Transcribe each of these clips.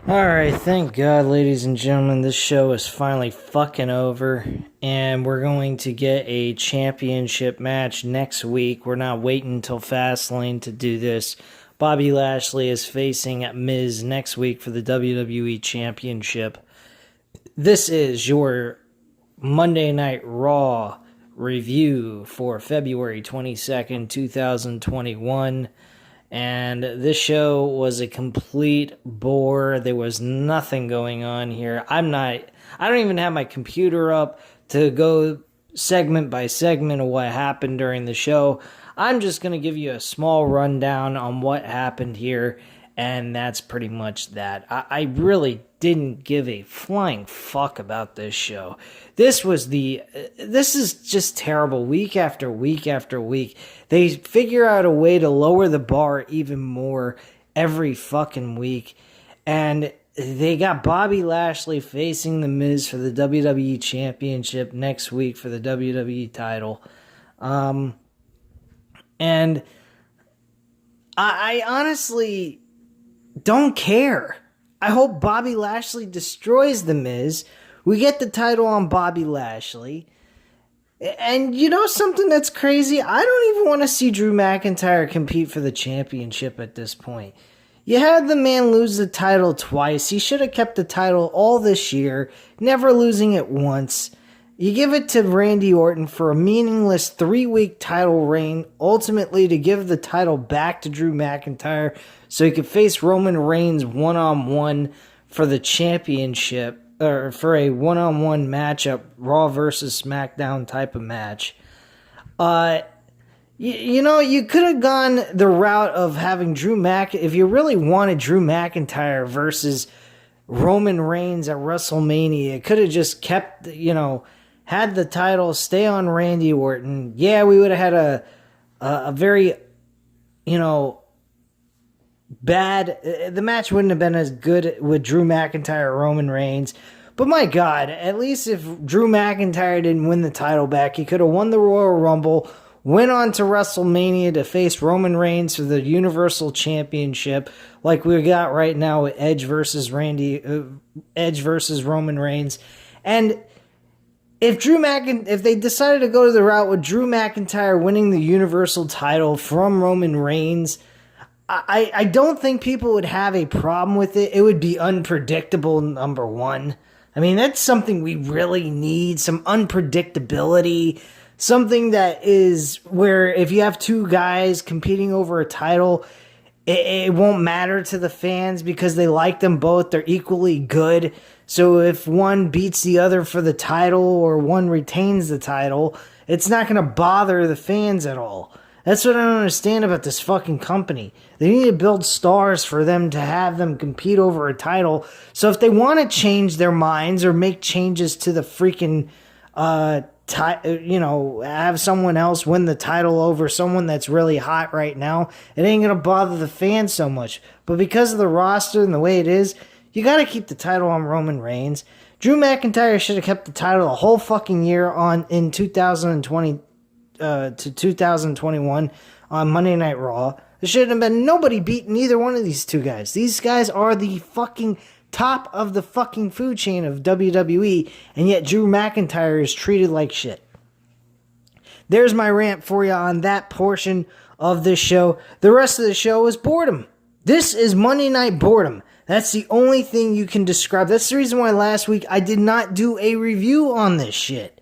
Alright, thank God, ladies and gentlemen, this show is finally fucking over, and we're going to get a championship match next week. We're not waiting until Fastlane to do this. Bobby Lashley is facing Miz next week for the WWE Championship. This is your Monday Night Raw review for February 22nd, 2021. And this show was a complete bore. There was nothing going on here. I don't even have my computer up to go segment by segment of what happened during the show. I'm just going to give you a small rundown on what happened here, and that's pretty much that. I really didn't give a flying fuck about this show. This is just terrible. Week after week after week, they figure out a way to lower the bar even more every fucking week. And they got Bobby Lashley facing The Miz for the WWE Championship next week for the WWE title. And I honestly don't care. I hope Bobby Lashley destroys The Miz. We get the title on Bobby Lashley. And you know something that's crazy? I don't even want to see Drew McIntyre compete for the championship at this point. You had the man lose the title twice. He should have kept the title all this year, never losing it once. You give it to Randy Orton for a meaningless 3-week title reign, ultimately to give the title back to Drew McIntyre so he could face Roman Reigns one-on-one for the championship, or for a one-on-one matchup, Raw versus SmackDown type of match. You could have gone the route of having if you really wanted Drew McIntyre versus Roman Reigns at WrestleMania, it could have just kept, had the title stay on Randy Orton. Yeah, we would have had a very, bad. The match wouldn't have been as good with Drew McIntyre or Roman Reigns. But my God, at least if Drew McIntyre didn't win the title back, he could have won the Royal Rumble, went on to WrestleMania to face Roman Reigns for the Universal Championship, like we got right now with Edge versus Roman Reigns. And if they decided to go to the route with Drew McIntyre winning the Universal title from Roman Reigns, I don't think people would have a problem with it. It would be unpredictable, number one. I mean, that's something we really need, some unpredictability, something that is where if you have two guys competing over a title, it won't matter to the fans because they like them both. They're equally good. So if one beats the other for the title or one retains the title, it's not going to bother the fans at all. That's what I don't understand about this fucking company. They need to build stars for them to have them compete over a title. So if they want to change their minds or make changes to the freaking, have someone else win the title over someone that's really hot right now, it ain't going to bother the fans so much. But because of the roster and the way it is, you got to keep the title on Roman Reigns. Drew McIntyre should have kept the title the whole fucking year in 2020 to 2021 on Monday Night Raw. There shouldn't have been nobody beating either one of these two guys. These guys are the fucking top of the fucking food chain of WWE, and yet Drew McIntyre is treated like shit. There's my rant for you on that portion of this show. The rest of the show is boredom. This is Monday Night Boredom. That's the only thing you can describe. That's the reason why last week I did not do a review on this shit.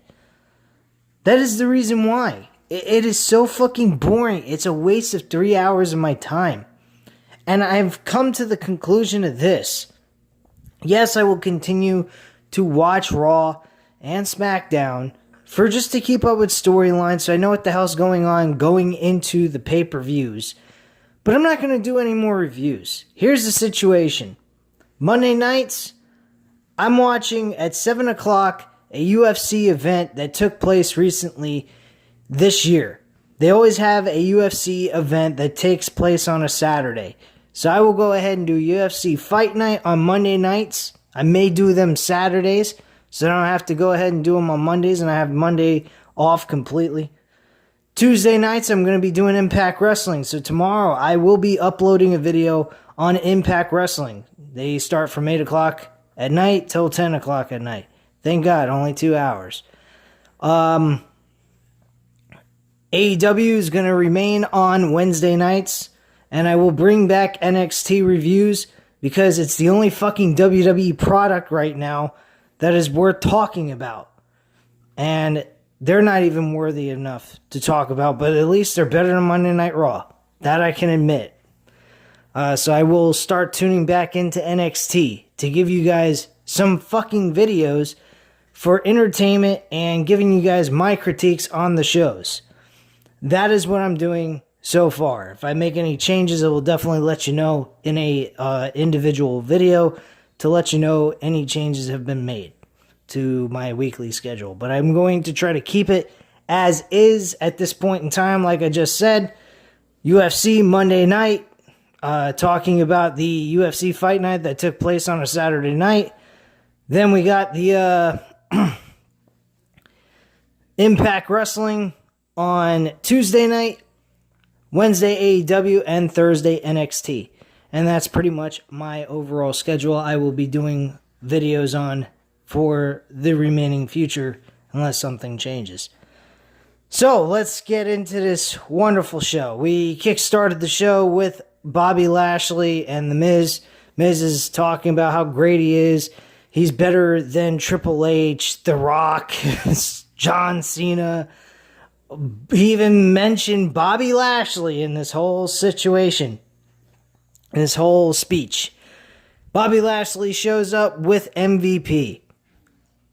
That is the reason why. It is so fucking boring. It's a waste of 3 hours of my time. And I've come to the conclusion of this. Yes, I will continue to watch Raw and SmackDown for just to keep up with storylines so I know what the hell's going on going into the pay-per-views. But I'm not going to do any more reviews. Here's the situation. Monday nights, I'm watching at 7 o'clock a UFC event that took place recently this year. They always have a UFC event that takes place on a Saturday. So I will go ahead and do UFC Fight Night on Monday nights. I may do them Saturdays, so I don't have to go ahead and do them on Mondays, and I have Monday off completely. Tuesday nights, I'm going to be doing Impact Wrestling. So tomorrow, I will be uploading a video on Impact Wrestling. They start from 8 o'clock at night till 10 o'clock at night. Thank God, only 2 hours. AEW is going to remain on Wednesday nights, and I will bring back NXT reviews because it's the only fucking WWE product right now that is worth talking about. And they're not even worthy enough to talk about, but at least they're better than Monday Night Raw. That I can admit. So I will start tuning back into NXT to give you guys some fucking videos for entertainment and giving you guys my critiques on the shows. That is what I'm doing so far. If I make any changes, I will definitely let you know in a individual video to let you know any changes have been made to my weekly schedule. But I'm going to try to keep it as is at this point in time. Like I just said, UFC Monday night, talking about the UFC fight night that took place on a Saturday night. Then we got the Impact Wrestling on Tuesday night, Wednesday AEW, and Thursday NXT. And that's pretty much my overall schedule I will be doing videos on for the remaining future, unless something changes. So, let's get into this wonderful show. We kickstarted the show with Bobby Lashley and The Miz. Miz is talking about how great he is. He's better than Triple H, The Rock, John Cena. He even mentioned Bobby Lashley in this whole situation, in this whole speech. Bobby Lashley shows up with MVP.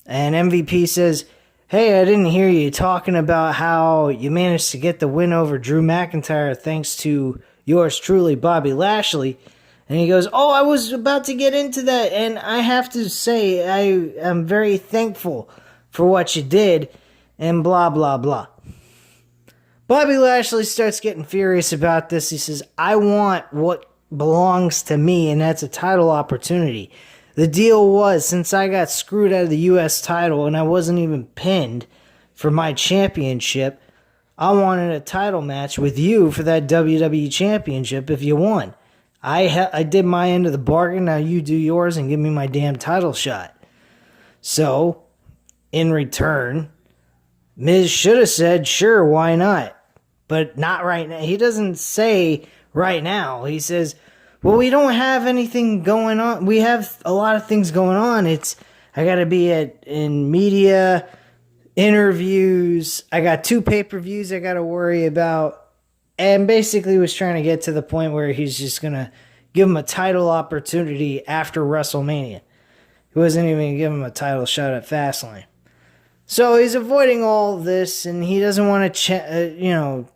And MVP says, hey, I didn't hear you talking about how you managed to get the win over Drew McIntyre thanks to yours truly, Bobby Lashley. And he goes, oh, I was about to get into that. And I have to say, I am very thankful for what you did. And blah, blah, blah. Bobby Lashley starts getting furious about this. He says, I want what belongs to me, and that's a title opportunity. The deal was, since I got screwed out of the U.S. title and I wasn't even pinned for my championship, I wanted a title match with you for that WWE championship if you won. I did my end of the bargain, now you do yours and give me my damn title shot. So, in return, Miz should have said, sure, why not? But not right now. He doesn't say right now. He says, well, we don't have anything going on. We have a lot of things going on. I got to be in media, interviews. I got 2 pay-per-views I got to worry about. And basically was trying to get to the point where he's just going to give him a title opportunity after WrestleMania. He wasn't even going to give him a title shot at Fastlane. So he's avoiding all of this, and he doesn't want to,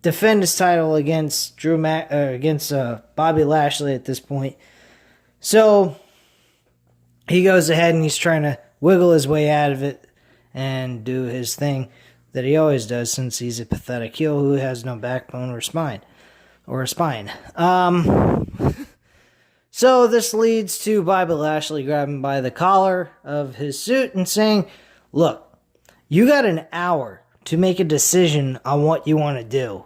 defend his title against Bobby Lashley at this point. So he goes ahead and he's trying to wiggle his way out of it and do his thing that he always does, since he's a pathetic heel who has no backbone or spine. So this leads to Bobby Lashley grabbing by the collar of his suit and saying, look, you got an hour to make a decision on what you want to do.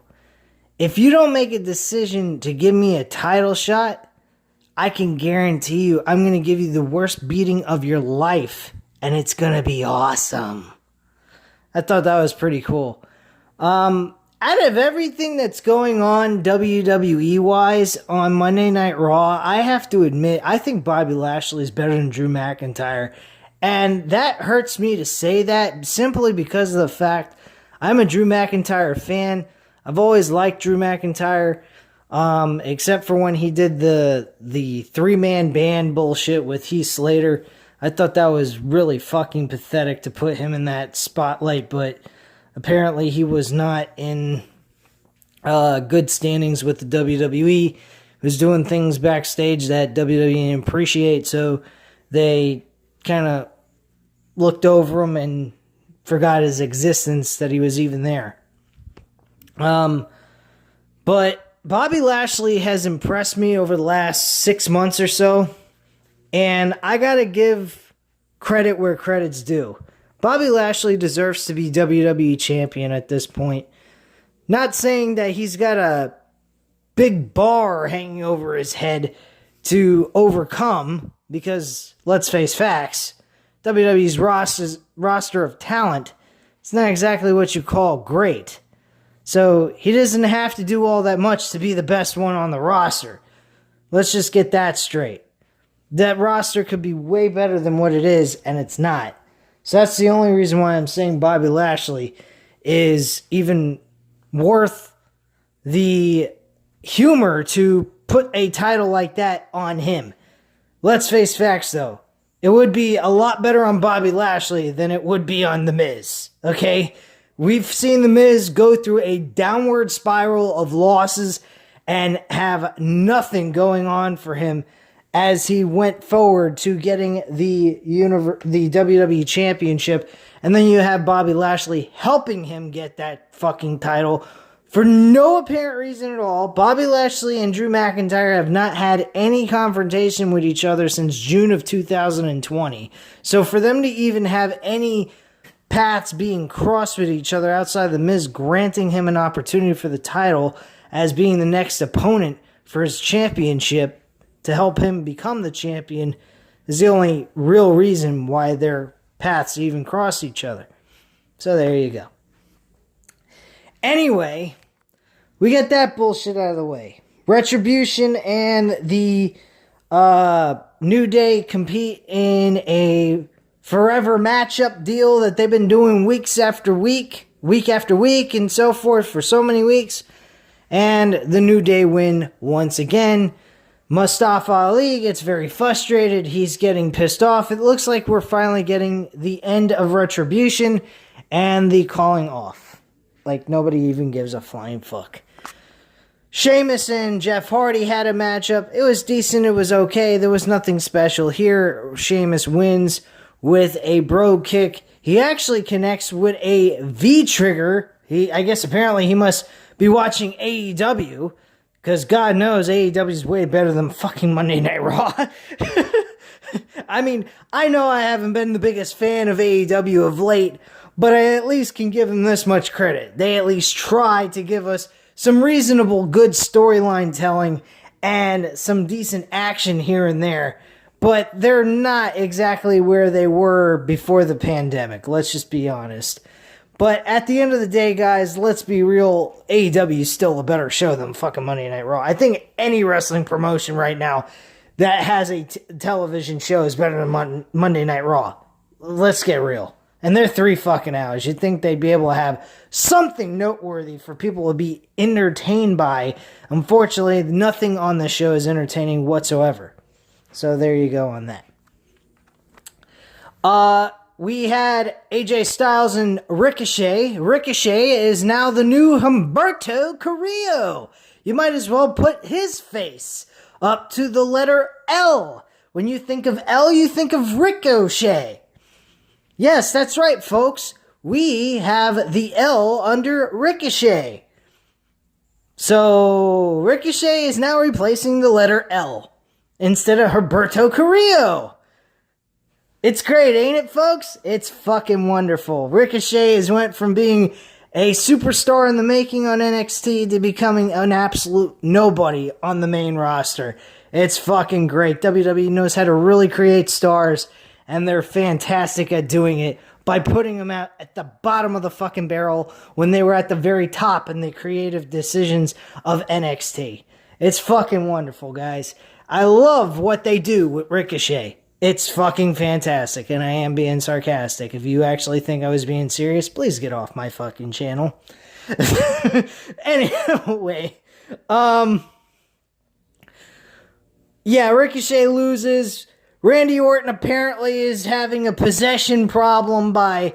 If you don't make a decision to give me a title shot, I can guarantee you I'm going to give you the worst beating of your life, and it's going to be awesome. I thought that was pretty cool. Out of everything that's going on WWE-wise on Monday Night Raw, I have to admit, I think Bobby Lashley is better than Drew McIntyre. And that hurts me to say that simply because of the fact I'm a Drew McIntyre fan. I've always liked Drew McIntyre, except for when he did the 3-man band bullshit with Heath Slater. I thought that was really fucking pathetic to put him in that spotlight, but apparently he was not in good standings with the WWE. He was doing things backstage that WWE didn't appreciate, so they kind of looked over him and forgot his existence, that he was even there. But Bobby Lashley has impressed me over the last 6 months or so, and I gotta give credit where credit's due. Bobby Lashley deserves to be WWE champion at this point. Not saying that he's got a big bar hanging over his head to overcome, because let's face facts, WWE's roster of talent, it's not exactly what you call great. So he doesn't have to do all that much to be the best one on the roster. Let's just get that straight. That roster could be way better than what it is, and it's not. So that's the only reason why I'm saying Bobby Lashley is even worth the humor to put a title like that on him. Let's face facts, though. It would be a lot better on Bobby Lashley than it would be on The Miz, okay? We've seen The Miz go through a downward spiral of losses and have nothing going on for him as he went forward to getting the WWE Championship. And then you have Bobby Lashley helping him get that fucking title for no apparent reason at all. Bobby Lashley and Drew McIntyre have not had any confrontation with each other since June of 2020. So for them to even have any paths being crossed with each other outside of The Miz granting him an opportunity for the title as being the next opponent for his championship to help him become the champion is the only real reason why their paths even cross each other. So there you go. Anyway, we get that bullshit out of the way. Retribution and the New Day compete in a forever matchup deal that they've been doing week after week, and so forth for so many weeks. And the New Day win once again. Mustafa Ali gets very frustrated. He's getting pissed off. It looks like we're finally getting the end of Retribution and the calling off. Like, nobody even gives a flying fuck. Sheamus and Jeff Hardy had a matchup. It was decent. It was okay. There was nothing special here. Sheamus wins with a bro kick. He actually connects with a V-trigger. I guess apparently he must be watching AEW, because God knows AEW is way better than fucking Monday Night Raw. I mean, I know I haven't been the biggest fan of AEW of late, but I at least can give them this much credit. They at least try to give us some reasonable good storyline telling and some decent action here and there. But they're not exactly where they were before the pandemic. Let's just be honest. But at the end of the day, guys, let's be real. AEW is still a better show than fucking Monday Night Raw. I think any wrestling promotion right now that has a television show is better than Monday Night Raw. Let's get real. And they're 3 fucking hours. You'd think they'd be able to have something noteworthy for people to be entertained by. Unfortunately, nothing on the show is entertaining whatsoever. So there you go on that. We had AJ Styles and Ricochet. Ricochet is now the new Humberto Carrillo. You might as well put his face up to the letter L. When you think of L, you think of Ricochet. Yes, that's right, folks. We have the L under Ricochet. So, Ricochet is now replacing the letter L instead of Humberto Carrillo. It's great, ain't it, folks? It's fucking wonderful. Ricochet has went from being a superstar in the making on NXT to becoming an absolute nobody on the main roster. It's fucking great. WWE knows how to really create stars, and they're fantastic at doing it by putting them out at the bottom of the fucking barrel when they were at the very top in the creative decisions of NXT. It's fucking wonderful, guys. I love what they do with Ricochet. It's fucking fantastic, and I am being sarcastic. If you actually think I was being serious, please get off my fucking channel. Anyway, yeah, Ricochet loses. Randy Orton apparently is having a possession problem by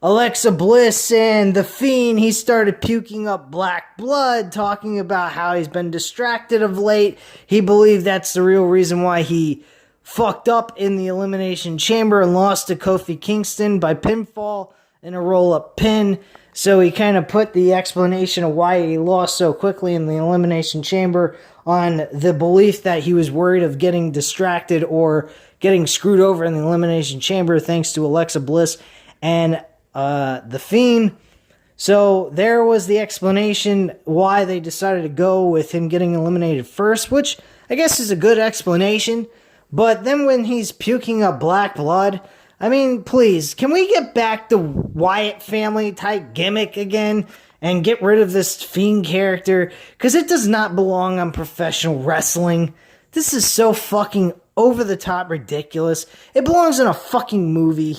Alexa Bliss and The Fiend. He started puking up black blood, talking about how he's been distracted of late. He believed that's the real reason why he fucked up in the Elimination Chamber and lost to Kofi Kingston by pinfall in a roll-up pin. So he kind of put the explanation of why he lost so quickly in the Elimination Chamber on the belief that he was worried of getting distracted or getting screwed over in the Elimination Chamber thanks to Alexa Bliss and The Fiend. So there was the explanation why they decided to go with him getting eliminated first, which I guess is a good explanation. But then when he's puking up black blood, I mean, please, can we get back to Wyatt family type gimmick again and get rid of this Fiend character? Because it does not belong on professional wrestling. This is so fucking over the top ridiculous. It belongs in a fucking movie.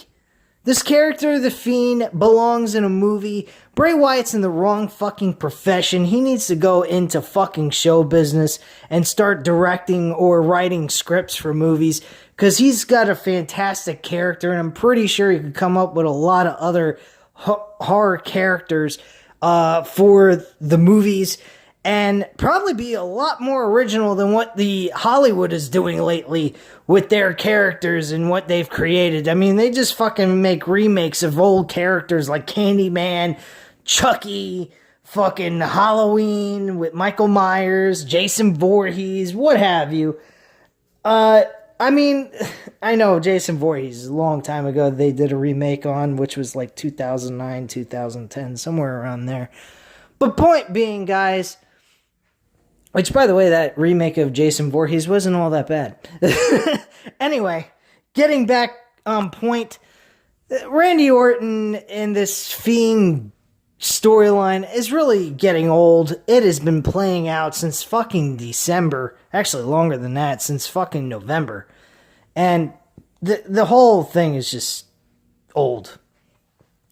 This character, the Fiend, belongs in a movie. Bray Wyatt's in the wrong fucking profession. He needs to go into fucking show business and start directing or writing scripts for movies, because he's got a fantastic character, and I'm pretty sure he could come up with a lot of other horror characters for the movies, and probably be a lot more original than what the Hollywood is doing lately with their characters and what they've created. I mean, they just fucking make remakes of old characters like Candyman, Chucky, fucking Halloween with Michael Myers, Jason Voorhees, what have you. I mean, I know Jason Voorhees, a long time ago they did a remake on, which was like 2009, 2010, somewhere around there. But point being, guys, which, by the way, that remake of Jason Voorhees wasn't all that bad. Anyway, getting back on point, Randy Orton in this Fiend storyline is really getting old. It has been playing out since fucking December. Actually, longer than that, since fucking November. And the whole thing is just old.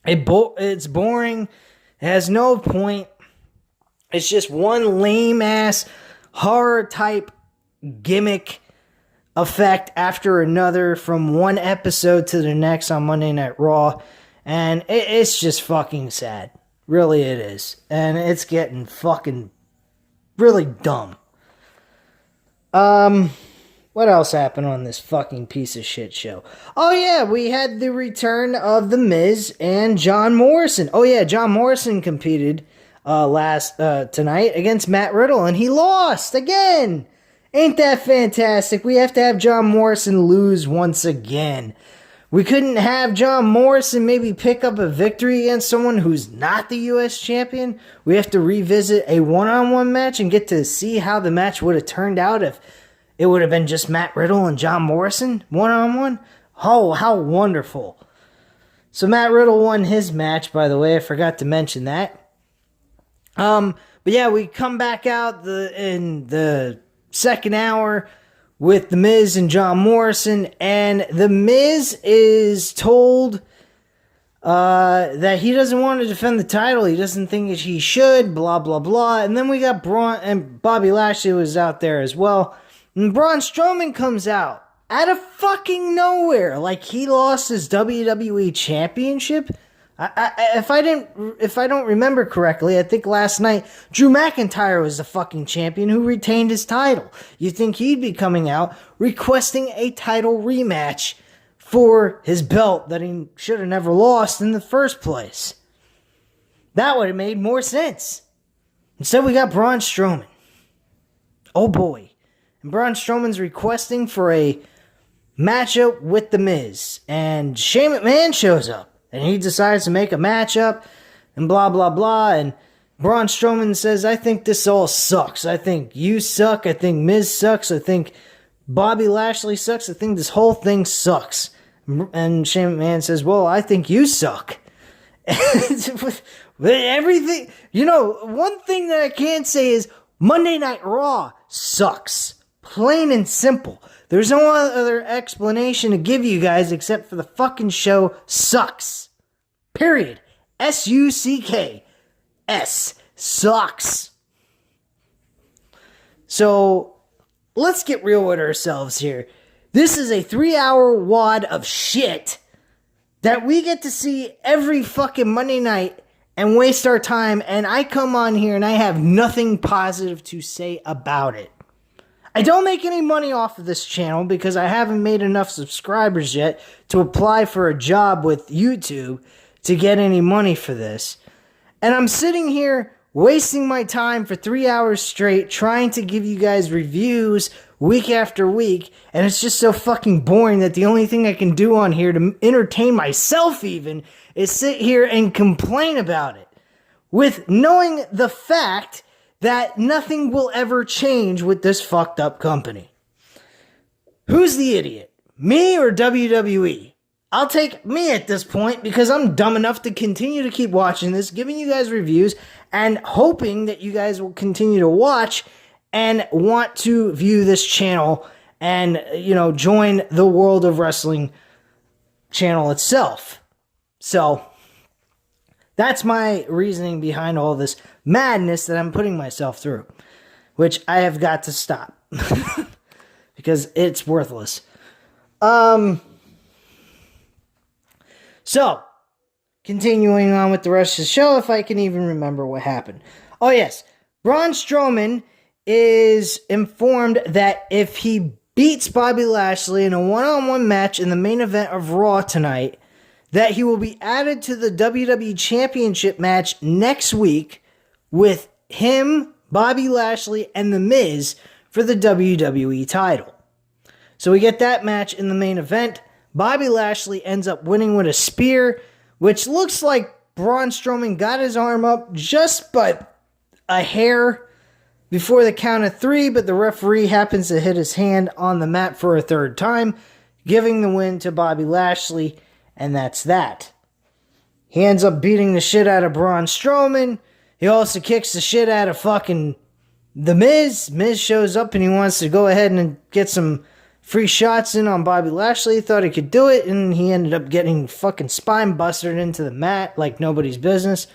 It's boring. It has no point. It's just one lame-ass horror-type gimmick effect after another from one episode to the next on Monday Night Raw. And it's just fucking sad. Really it is. And it's getting fucking really dumb. What else happened on this fucking piece of shit show? Oh yeah, we had the return of The Miz and John Morrison. Oh yeah, John Morrison competed tonight against Matt Riddle, and he lost again. Ain't that fantastic? We have to have John Morrison lose once again. We couldn't have John Morrison maybe pick up a victory against someone who's not the U.S. champion. We have to revisit a one-on-one match and get to see how the match would have turned out if it would have been just Matt Riddle and John Morrison one-on-one. Oh, how wonderful. So Matt Riddle won his match, by the way. I forgot to mention that. But yeah, we come back out in the second hour with The Miz and John Morrison, and The Miz is told that he doesn't want to defend the title. He doesn't think he should, blah, blah, blah. And then we got Braun, and Bobby Lashley was out there as well. And Braun Strowman comes out of fucking nowhere, like he lost his WWE championship. If I don't remember correctly, I think last night Drew McIntyre was the fucking champion who retained his title. You think he'd be coming out requesting a title rematch for his belt that he should have never lost in the first place? That would have made more sense. Instead, we got Braun Strowman. Oh boy. And Braun Strowman's requesting for a matchup with The Miz. And Shane McMahon shows up. And he decides to make a matchup, and blah, blah, blah. And Braun Strowman says, I think this all sucks. I think you suck. I think Miz sucks. I think Bobby Lashley sucks. I think this whole thing sucks. And Shane McMahon says, well, I think you suck. Everything, one thing that I can't say is Monday Night Raw sucks. Plain and simple. There's no other explanation to give you guys except for the fucking show sucks. Period. S-U-C-K-S. Sucks. So, let's get real with ourselves here. This is a 3-hour wad of shit that we get to see every fucking Monday night and waste our time, and I come on here and I have nothing positive to say about it. I don't make any money off of this channel because I haven't made enough subscribers yet to apply for a job with YouTube to get any money for this. And I'm sitting here wasting my time for 3 hours straight trying to give you guys reviews week after week, and it's just so fucking boring that the only thing I can do on here to entertain myself even is sit here and complain about it. With knowing the fact that nothing will ever change with this fucked up company. Who's the idiot? Me or WWE? I'll take me at this point because I'm dumb enough to continue to keep watching this, giving you guys reviews, and hoping that you guys will continue to watch and want to view this channel and, join the World of Wrestling channel itself. So, that's my reasoning behind all this madness that I'm putting myself through, which I have got to stop because it's worthless. So, continuing on with the rest of the show, if I can even remember what happened. Oh, yes. Braun Strowman is informed that if he beats Bobby Lashley in a one-on-one match in the main event of Raw tonight, that he will be added to the WWE Championship match next week with him, Bobby Lashley, and The Miz for the WWE title. So we get that match in the main event. Bobby Lashley ends up winning with a spear, which looks like Braun Strowman got his arm up just by a hair before the count of 3, but the referee happens to hit his hand on the mat for a third time, giving the win to Bobby Lashley, and that's that. He ends up beating the shit out of Braun Strowman. He also kicks the shit out of fucking The Miz. Miz shows up and he wants to go ahead and get some free shots in on Bobby Lashley. He thought he could do it, and he ended up getting fucking spine busted into the mat like nobody's business.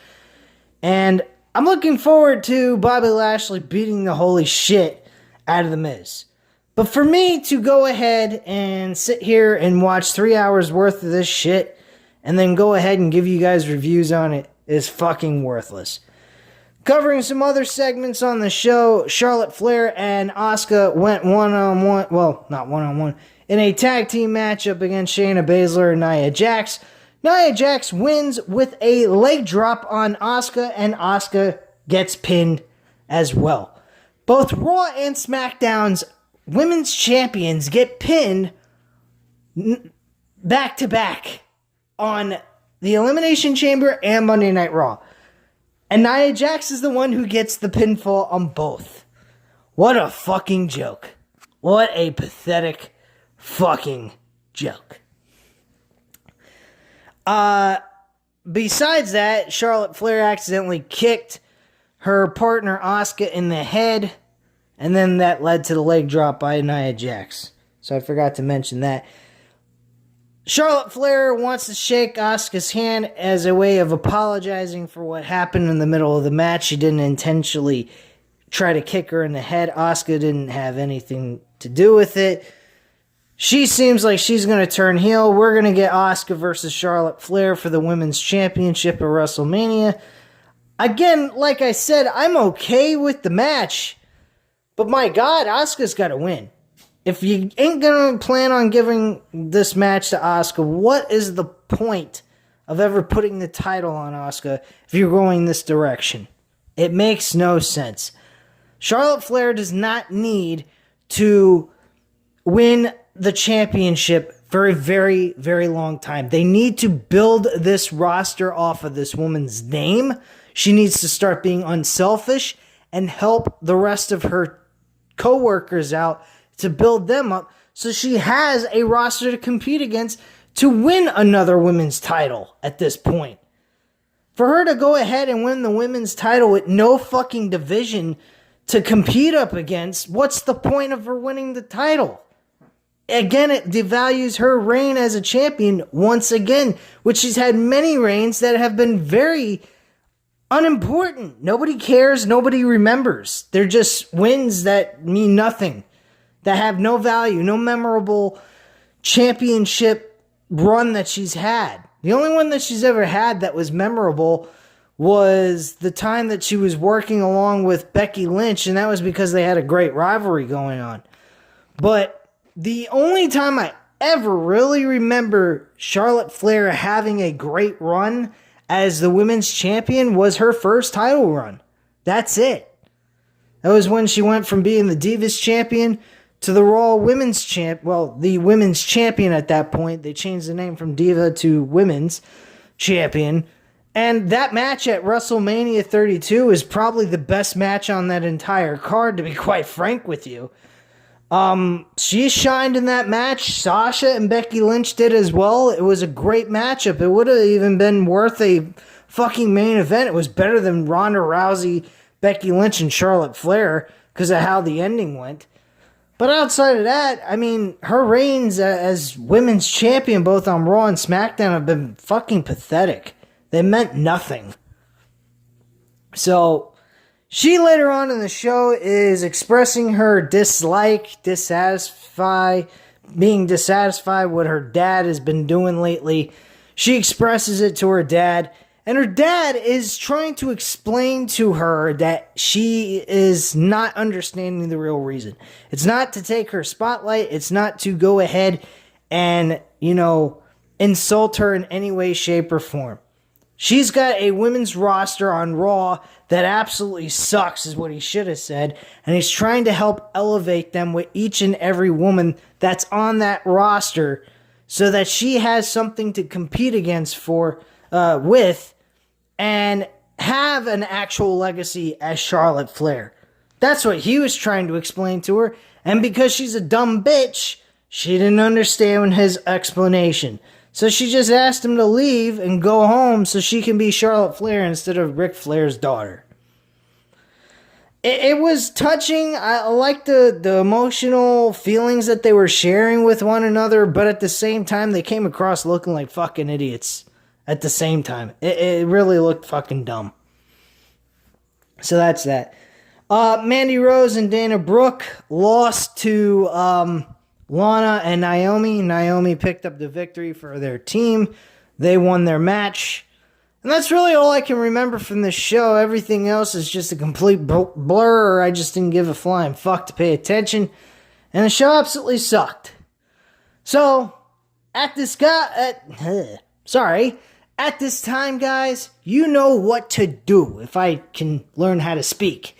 And I'm looking forward to Bobby Lashley beating the holy shit out of The Miz. But for me to go ahead and sit here and watch 3 hours worth of this shit and then go ahead and give you guys reviews on it is fucking worthless. Covering some other segments on the show, Charlotte Flair and Asuka went one-on-one, well, not one-on-one, in a tag team matchup against Shayna Baszler and Nia Jax. Nia Jax wins with a leg drop on Asuka, and Asuka gets pinned as well. Both Raw and SmackDown's women's champions get pinned back-to-back on the Elimination Chamber and Monday Night Raw. And Nia Jax is the one who gets the pinfall on both. What a fucking joke. What a pathetic fucking joke. Besides that, Charlotte Flair accidentally kicked her partner Asuka in the head, and then that led to the leg drop by Nia Jax. So I forgot to mention that. Charlotte Flair wants to shake Asuka's hand as a way of apologizing for what happened in the middle of the match. She didn't intentionally try to kick her in the head. Asuka didn't have anything to do with it. She seems like she's going to turn heel. We're going to get Asuka versus Charlotte Flair for the Women's Championship at WrestleMania. Again, like I said, I'm okay with the match. But my God, Asuka's got to win. If you ain't going to plan on giving this match to Asuka, what is the point of ever putting the title on Asuka if you're going this direction? It makes no sense. Charlotte Flair does not need to win the championship for a very, very long time. They need to build this roster off of this woman's name. She needs to start being unselfish and help the rest of her co-workers out to build them up so she has a roster to compete against to win another women's title at this point. For her to go ahead and win the women's title with no fucking division to compete up against, what's the point of her winning the title? Again, it devalues her reign as a champion once again, which she's had many reigns that have been very unimportant. Nobody cares, nobody remembers. They're just wins that mean nothing, that have no value, no memorable championship run that she's had. The only one that she's ever had that was memorable was the time that she was working along with Becky Lynch, and that was because they had a great rivalry going on. But the only time I ever really remember Charlotte Flair having a great run as the women's champion was her first title run. That's it. That was when she went from being the Divas champion to the Raw Women's Champ. Well, the Women's Champion at that point. They changed the name from Diva to Women's Champion. And that match at WrestleMania 32 is probably the best match on that entire card, to be quite frank with you. She shined in that match. Sasha and Becky Lynch did as well. It was a great matchup. It would have even been worth a fucking main event. It was better than Ronda Rousey, Becky Lynch, and Charlotte Flair because of how the ending went. But outside of that, I mean, her reigns as women's champion both on Raw and SmackDown have been fucking pathetic. They meant nothing. So, she later on in the show is expressing her being dissatisfied with what her dad has been doing lately. She expresses it to her dad, and her dad is trying to explain to her that she is not understanding the real reason. It's not to take her spotlight. It's not to go ahead and, insult her in any way, shape, or form. She's got a women's roster on Raw that absolutely sucks, is what he should have said. And he's trying to help elevate them with each and every woman that's on that roster so that she has something to compete against with and have an actual legacy as Charlotte Flair. That's what he was trying to explain to her. And because she's a dumb bitch, she didn't understand his explanation. So she just asked him to leave and go home so she can be Charlotte Flair instead of Ric Flair's daughter. It was touching. I liked the emotional feelings that they were sharing with one another, but at the same time, they came across looking like fucking idiots. At the same time. It really looked fucking dumb. So that's that. Mandy Rose and Dana Brooke lost to Lana and Naomi. Naomi picked up the victory for their team. They won their match. And that's really all I can remember from this show. Everything else is just a complete blur, or I just didn't give a flying fuck to pay attention. And the show absolutely sucked. So, at this time, guys, you know what to do if I can learn how to speak.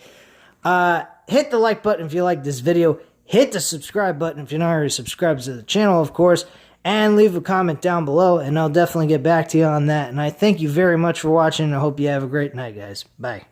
Hit the like button if you like this video. Hit the subscribe button if you're not already subscribed to the channel, of course. And leave a comment down below, and I'll definitely get back to you on that. And I thank you very much for watching, and I hope you have a great night, guys. Bye.